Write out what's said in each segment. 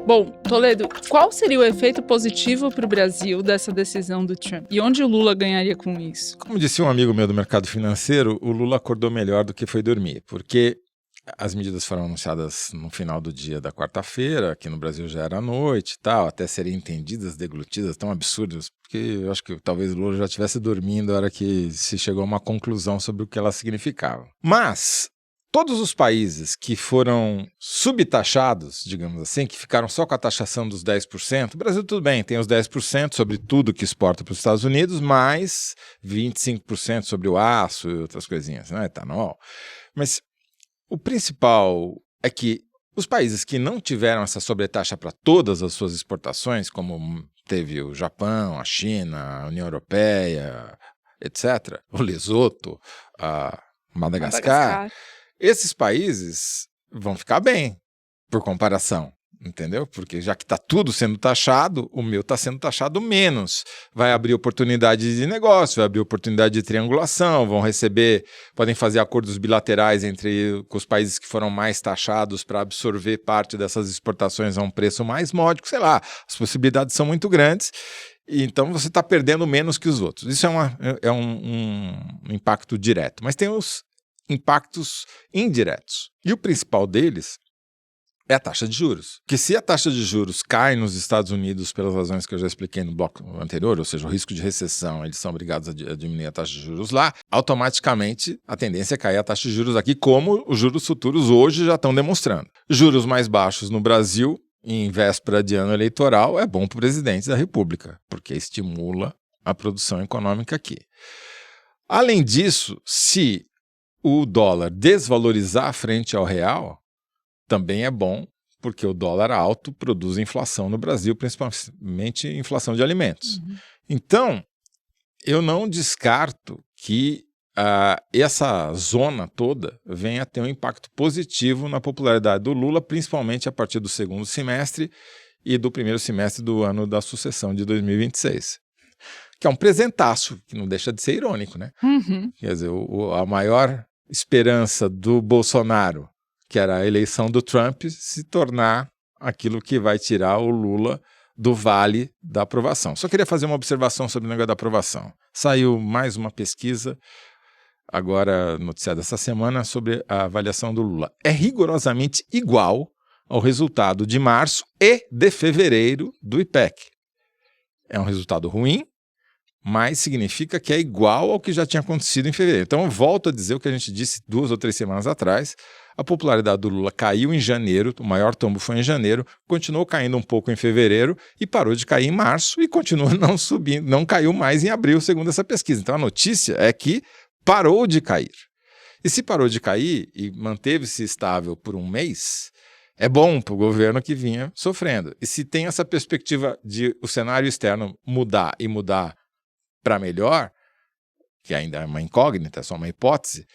Bom, Toledo, qual seria o efeito positivo para o Brasil dessa decisão do Trump? E onde o Lula ganharia com isso? Como disse um amigo meu do mercado financeiro, o Lula acordou melhor do que foi dormir, porque as medidas foram anunciadas no final do dia da quarta-feira, aqui no Brasil já era noite e tal, até serem entendidas, deglutidas, tão absurdas, porque eu acho que talvez o Lula já estivesse dormindo na hora que se chegou a uma conclusão sobre o que elas significavam. Mas todos os países que foram subtaxados, digamos assim, que ficaram só com a taxação dos 10%, o Brasil tudo bem, tem os 10% sobre tudo que exporta para os Estados Unidos, mais 25% sobre o aço e outras coisinhas, né, etanol. Mas o principal é que os países que não tiveram essa sobretaxa para todas as suas exportações, como teve o Japão, a China, a União Europeia, etc., o Lesoto, a Madagascar, esses países vão ficar bem, por comparação, entendeu? Porque já que está tudo sendo taxado, o meu está sendo taxado menos. Vai abrir oportunidade de negócio, vai abrir oportunidade de triangulação, vão receber, podem fazer acordos bilaterais com os países que foram mais taxados para absorver parte dessas exportações a um preço mais módico, sei lá, as possibilidades são muito grandes. Então você está perdendo menos que os outros. Isso é um impacto direto, mas tem os impactos indiretos. E o principal deles é a taxa de juros. Porque se a taxa de juros cai nos Estados Unidos pelas razões que eu já expliquei no bloco anterior, ou seja, o risco de recessão, eles são obrigados a diminuir a taxa de juros lá, automaticamente a tendência é cair a taxa de juros aqui, como os juros futuros hoje já estão demonstrando. Juros mais baixos no Brasil, em véspera de ano eleitoral, é bom para o presidente da República, porque estimula a produção econômica aqui. Além disso, se o dólar desvalorizar frente ao real, também é bom, porque o dólar alto produz inflação no Brasil, principalmente inflação de alimentos. Então, eu não descarto que essa zona toda venha a ter um impacto positivo na popularidade do Lula, principalmente a partir do segundo semestre e do primeiro semestre do ano da sucessão de 2026. Que é um presentaço, que não deixa de ser irônico, né? Quer dizer, a maior esperança do Bolsonaro, que era a eleição do Trump, se tornar aquilo que vai tirar o Lula do vale da aprovação. Só queria fazer uma observação sobre o negócio da aprovação. Saiu mais uma pesquisa, agora noticiada essa semana, sobre a avaliação do Lula. É rigorosamente igual ao resultado de março e de fevereiro do IPEC. É um resultado ruim, mas significa que é igual ao que já tinha acontecido em fevereiro. Então, eu volto a dizer o que a gente disse 2 ou 3 semanas atrás. A popularidade do Lula caiu em janeiro, o maior tombo foi em janeiro, continuou caindo um pouco em fevereiro e parou de cair em março e continua não subindo, não caiu mais em abril, segundo essa pesquisa. Então, a notícia é que parou de cair. E se parou de cair e manteve-se estável por um mês, é bom para o governo que vinha sofrendo. E se tem essa perspectiva de o cenário externo mudar e mudar para melhor, que ainda é uma incógnita, é só uma hipótese,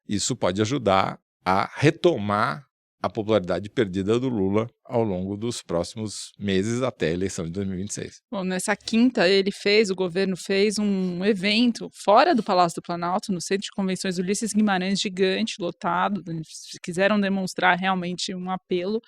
isso pode ajudar a retomar a popularidade perdida do Lula ao longo dos próximos meses até a eleição de 2026. Bom, nessa quinta o governo fez um evento fora do Palácio do Planalto, no Centro de Convenções Ulisses Guimarães, gigante, lotado, quiseram demonstrar realmente um apelo,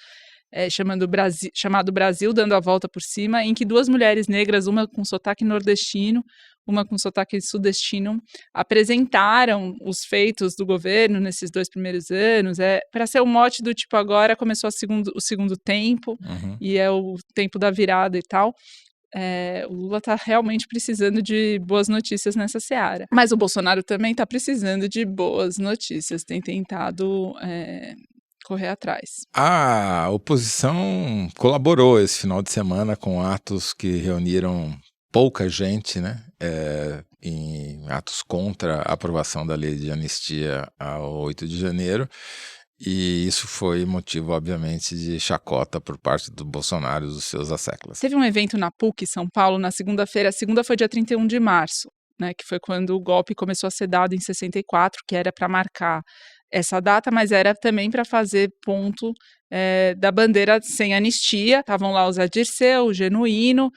chamado Brasil Dando a Volta por Cima, em que 2 mulheres negras, uma com sotaque nordestino, uma com sotaque sudestino, apresentaram os feitos do governo nesses 2 primeiros anos, para ser o mote do tipo, agora começou o segundo tempo, e é o tempo da virada e tal. O Lula está realmente precisando de boas notícias nessa seara. Mas o Bolsonaro também está precisando de boas notícias, tem tentado correr atrás. A oposição colaborou esse final de semana com atos que reuniram pouca gente, né, em atos contra a aprovação da lei de anistia ao 8 de janeiro, e isso foi motivo, obviamente, de chacota por parte do Bolsonaro e dos seus asseclas. Teve um evento na PUC, São Paulo, na segunda-feira, a segunda foi dia 31 de março, né, que foi quando o golpe começou a ser dado em 64, que era para marcar essa data, mas era também para fazer ponto da bandeira sem anistia. Estavam lá o Zé Dirceu, o Genuíno,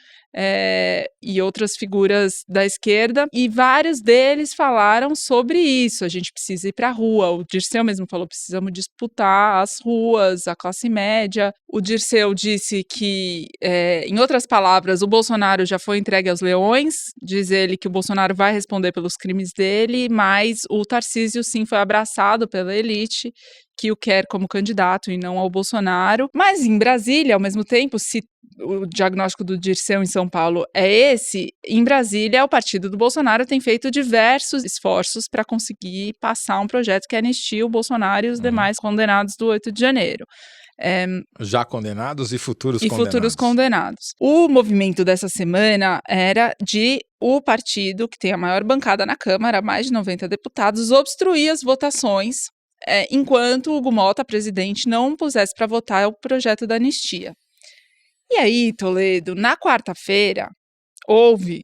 e outras figuras da esquerda, e vários deles falaram sobre isso. A gente precisa ir para a rua. O Dirceu mesmo falou: precisamos disputar as ruas, a classe média. O Dirceu disse que, em outras palavras, o Bolsonaro já foi entregue aos leões. Diz ele que o Bolsonaro vai responder pelos crimes dele, mas o Tarcísio sim foi abraçado pela elite, que o quer como candidato e não ao Bolsonaro. Mas em Brasília, ao mesmo tempo, se o diagnóstico do Dirceu em São Paulo é esse, em Brasília o partido do Bolsonaro tem feito diversos esforços para conseguir passar um projeto que anistia o Bolsonaro e os demais condenados do 8 de janeiro. Já condenados e futuros e condenados. futuros condenados. O movimento dessa semana era de o partido que tem a maior bancada na Câmara, mais de 90 deputados, obstruir as votações enquanto o Hugo Mota, presidente, não pusesse para votar o projeto da anistia. E aí, Toledo, na quarta-feira, houve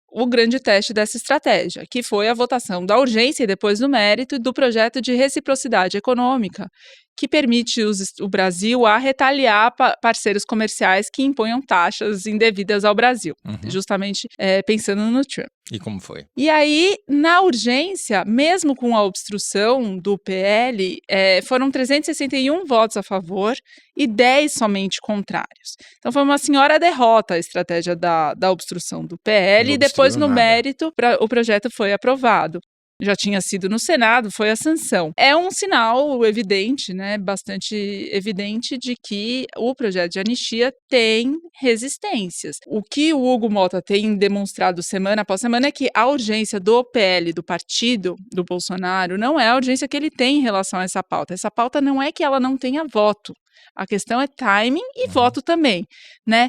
o grande teste dessa estratégia, que foi a votação da urgência e depois do mérito do projeto de reciprocidade econômica, que permite o Brasil a retaliar parceiros comerciais que imponham taxas indevidas ao Brasil, justamente pensando no Trump. E como foi? E aí, na urgência, mesmo com a obstrução do PL, foram 361 votos a favor e 10 somente contrários. Então, foi uma senhora derrota a estratégia da obstrução do PL e depois, no mérito, o projeto foi aprovado. Já tinha sido no Senado, foi a sanção. É um sinal evidente, né, bastante evidente, de que o projeto de anistia tem resistências. O que o Hugo Mota tem demonstrado semana após semana é que a urgência do PL, do partido do Bolsonaro, não é a urgência que ele tem em relação a essa pauta. Essa pauta não é que ela não tenha voto. A questão é timing e voto também, né?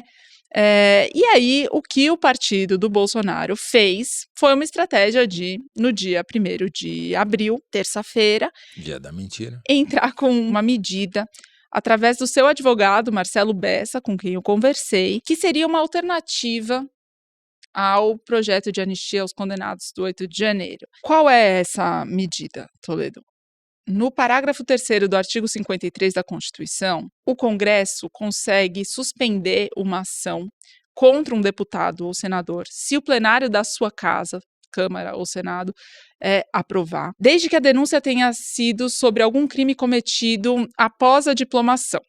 E aí, o que o partido do Bolsonaro fez foi uma estratégia de, no dia 1º de abril, terça-feira, dia da mentira, entrar com uma medida através do seu advogado, Marcelo Bessa, com quem eu conversei, que seria uma alternativa ao projeto de anistia aos condenados do 8 de janeiro. Qual é essa medida, Toledo? No parágrafo 3º do artigo 53 da Constituição, o Congresso consegue suspender uma ação contra um deputado ou senador se o plenário da sua casa, Câmara ou Senado, aprovar, desde que a denúncia tenha sido sobre algum crime cometido após a diplomação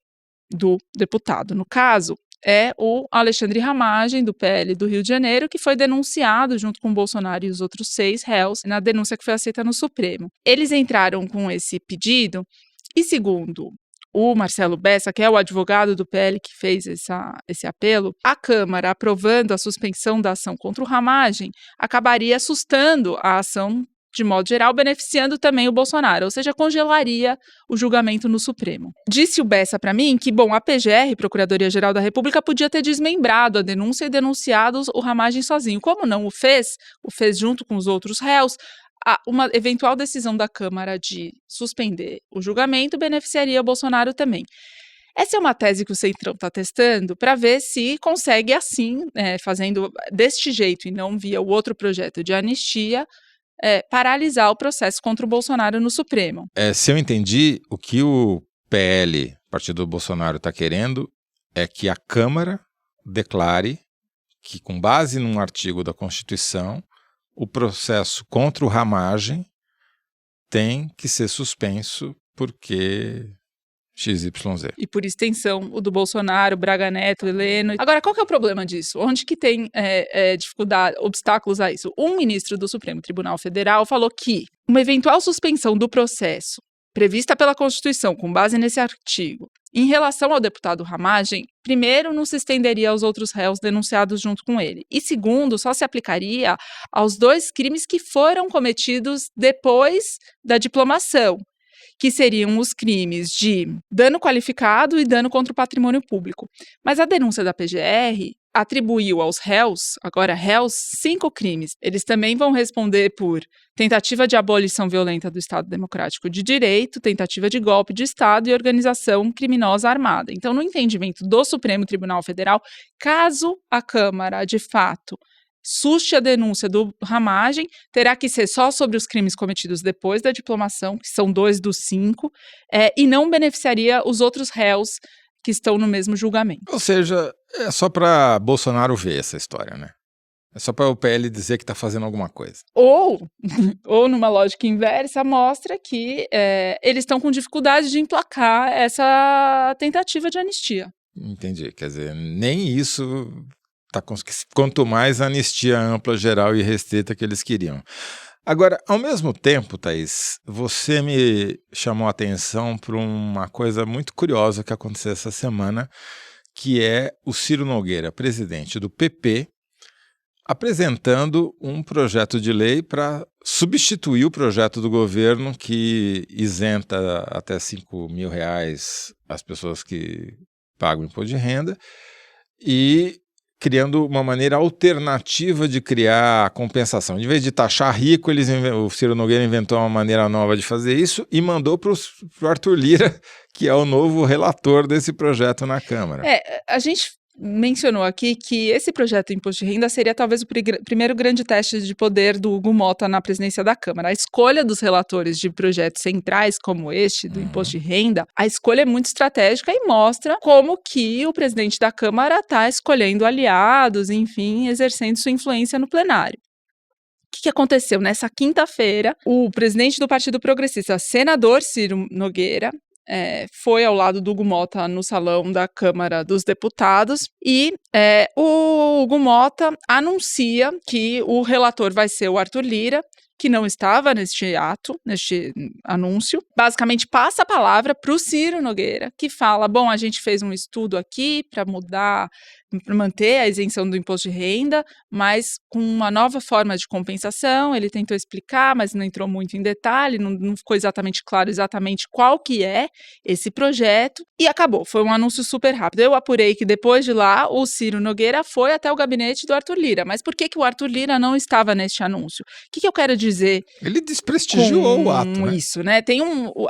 do deputado. No caso, é o Alexandre Ramagem, do PL do Rio de Janeiro, que foi denunciado junto com o Bolsonaro e os outros 6 réus na denúncia que foi aceita no Supremo. Eles entraram com esse pedido e, segundo o Marcelo Bessa, que é o advogado do PL que fez esse apelo, a Câmara, aprovando a suspensão da ação contra o Ramagem, acabaria assustando a ação de modo geral, beneficiando também o Bolsonaro, ou seja, congelaria o julgamento no Supremo. Disse o Bessa para mim que, a PGR, Procuradoria-Geral da República, podia ter desmembrado a denúncia e denunciado o Ramagem sozinho. Como não o fez junto com os outros réus, uma eventual decisão da Câmara de suspender o julgamento beneficiaria o Bolsonaro também. Essa é uma tese que o Centrão está testando para ver se consegue assim, fazendo deste jeito e não via o outro projeto de anistia, paralisar o processo contra o Bolsonaro no Supremo. Se eu entendi, o que o PL, partido do Bolsonaro, está querendo é que a Câmara declare que, com base num artigo da Constituição, o processo contra o Ramagem tem que ser suspenso porque XYZ. E por extensão, o do Bolsonaro, Braga Neto, Heleno. Agora, qual que é o problema disso? Onde que tem dificuldade, obstáculos a isso? Um ministro do Supremo Tribunal Federal falou que uma eventual suspensão do processo prevista pela Constituição, com base nesse artigo, em relação ao deputado Ramagem, primeiro, não se estenderia aos outros réus denunciados junto com ele. E segundo, só se aplicaria aos 2 crimes que foram cometidos depois da diplomação, que seriam os crimes de dano qualificado e dano contra o patrimônio público. Mas a denúncia da PGR atribuiu aos réus, agora réus, 5 crimes. Eles também vão responder por tentativa de abolição violenta do Estado Democrático de Direito, tentativa de golpe de Estado e organização criminosa armada. Então, no entendimento do Supremo Tribunal Federal, caso a Câmara, de fato, suste a denúncia do Ramagem, terá que ser só sobre os crimes cometidos depois da diplomação, que são 2 dos 5, e não beneficiaria os outros réus que estão no mesmo julgamento. Ou seja, é só para Bolsonaro ver essa história, né? É só para o PL dizer que está fazendo alguma coisa. Ou numa lógica inversa, mostra que eles estão com dificuldade de emplacar essa tentativa de anistia. Entendi. Quer dizer, nem isso está conseguindo. Quanto mais a anistia ampla, geral e restrita que eles queriam. Agora, ao mesmo tempo, Thaís, você me chamou a atenção para uma coisa muito curiosa que aconteceu essa semana, que é o Ciro Nogueira, presidente do PP, apresentando um projeto de lei para substituir o projeto do governo que isenta até R$5.000 as pessoas que pagam imposto de renda e criando uma maneira alternativa de criar compensação. Em vez de taxar rico, o Ciro Nogueira inventou uma maneira nova de fazer isso e mandou para o Arthur Lira, que é o novo relator desse projeto na Câmara. A gente mencionou aqui que esse projeto de imposto de renda seria talvez o primeiro grande teste de poder do Hugo Motta na presidência da Câmara. A escolha dos relatores de projetos centrais como este, do imposto de renda, a escolha é muito estratégica e mostra como que o presidente da Câmara está escolhendo aliados, enfim, exercendo sua influência no plenário. O que aconteceu? Nessa quinta-feira, o presidente do Partido Progressista, senador Ciro Nogueira, foi ao lado do Hugo Motta no salão da Câmara dos Deputados e o Hugo Motta anuncia que o relator vai ser o Arthur Lira, que não estava neste anúncio, basicamente passa a palavra para o Ciro Nogueira, que fala, bom, a gente fez um estudo aqui para manter a isenção do imposto de renda, mas com uma nova forma de compensação, ele tentou explicar, mas não entrou muito em detalhe, não ficou exatamente claro qual que é esse projeto, e acabou, foi um anúncio super rápido. Eu apurei que depois de lá, o Ciro Nogueira foi até o gabinete do Arthur Lira, mas por que o Arthur Lira não estava neste anúncio? O que eu quero dizer? Ele desprestigiou o ato, né? Isso, né?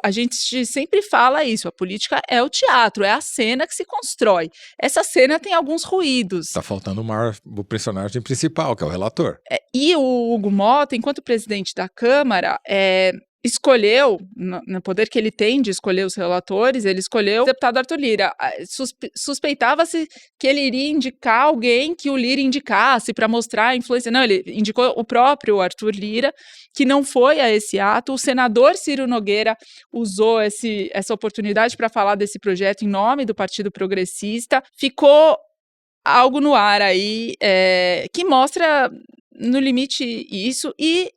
A gente sempre fala isso, a política é o teatro, é a cena que se constrói. Essa cena tem alguns ruídos. Está faltando o personagem principal, que é o relator. E o Hugo Motta, enquanto presidente da Câmara, escolheu, no poder que ele tem de escolher os relatores, ele escolheu o deputado Arthur Lira. Suspeitava-se que ele iria indicar alguém que o Lira indicasse para mostrar a influência. Não, ele indicou o próprio Arthur Lira, que não foi a esse ato. O senador Ciro Nogueira usou essa oportunidade para falar desse projeto em nome do Partido Progressista. Ficou algo no ar aí que mostra no limite isso, e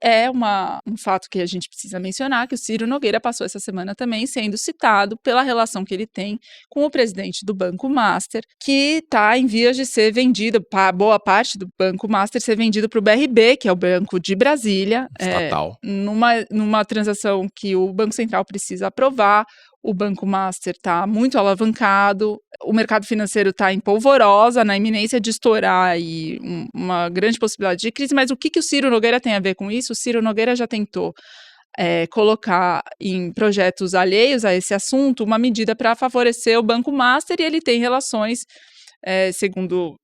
um fato que a gente precisa mencionar, que o Ciro Nogueira passou essa semana também sendo citado pela relação que ele tem com o presidente do Banco Master, que está em vias de ser vendido, boa parte do Banco Master ser vendido para o BRB, que é o Banco de Brasília, estatal, numa transação que o Banco Central precisa aprovar. O Banco Master está muito alavancado, o mercado financeiro está em polvorosa, na iminência de estourar aí uma grande possibilidade de crise, mas o que o Ciro Nogueira tem a ver com isso? O Ciro Nogueira já tentou colocar em projetos alheios a esse assunto uma medida para favorecer o Banco Master, e ele tem relações, segundo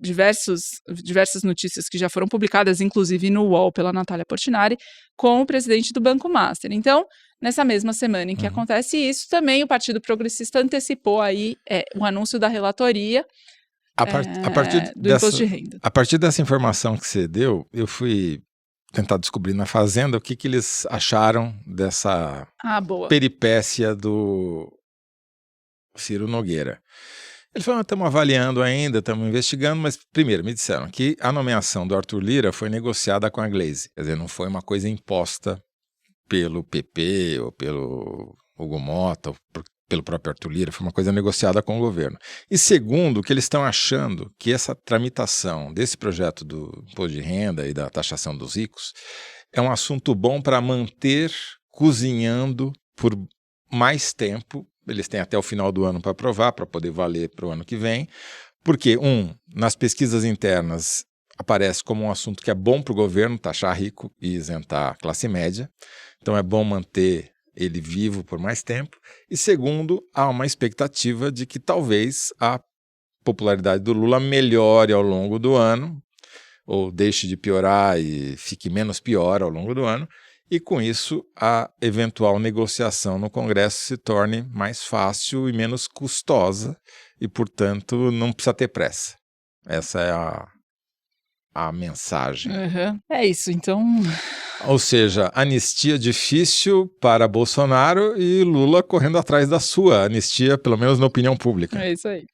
diversas notícias que já foram publicadas, inclusive no UOL pela Natália Portinari, com o presidente do Banco Master. Então, nessa mesma semana em que acontece isso, também o Partido Progressista antecipou aí o anúncio da relatoria do imposto de renda. A partir dessa informação que você deu, eu fui tentar descobrir na Fazenda o que eles acharam dessa peripécia do Ciro Nogueira. Ele falou, estamos avaliando ainda, estamos investigando, mas primeiro me disseram que a nomeação do Arthur Lira foi negociada com a Glaze, quer dizer, não foi uma coisa imposta pelo PP ou pelo Hugo Motta, ou pelo próprio Arthur Lira, foi uma coisa negociada com o governo. E segundo, que eles estão achando que essa tramitação desse projeto do imposto de renda e da taxação dos ricos é um assunto bom para manter cozinhando por mais tempo. Eles têm até o final do ano para aprovar, para poder valer para o ano que vem, porque, nas pesquisas internas aparece como um assunto que é bom para o governo taxar rico e isentar a classe média, então é bom manter ele vivo por mais tempo, e segundo, há uma expectativa de que talvez a popularidade do Lula melhore ao longo do ano, ou deixe de piorar e fique menos pior ao longo do ano, e com isso a eventual negociação no Congresso se torne mais fácil e menos custosa e, portanto, não precisa ter pressa. Essa é a mensagem. É isso, então... Ou seja, anistia difícil para Bolsonaro e Lula correndo atrás da sua anistia, pelo menos na opinião pública. É isso aí.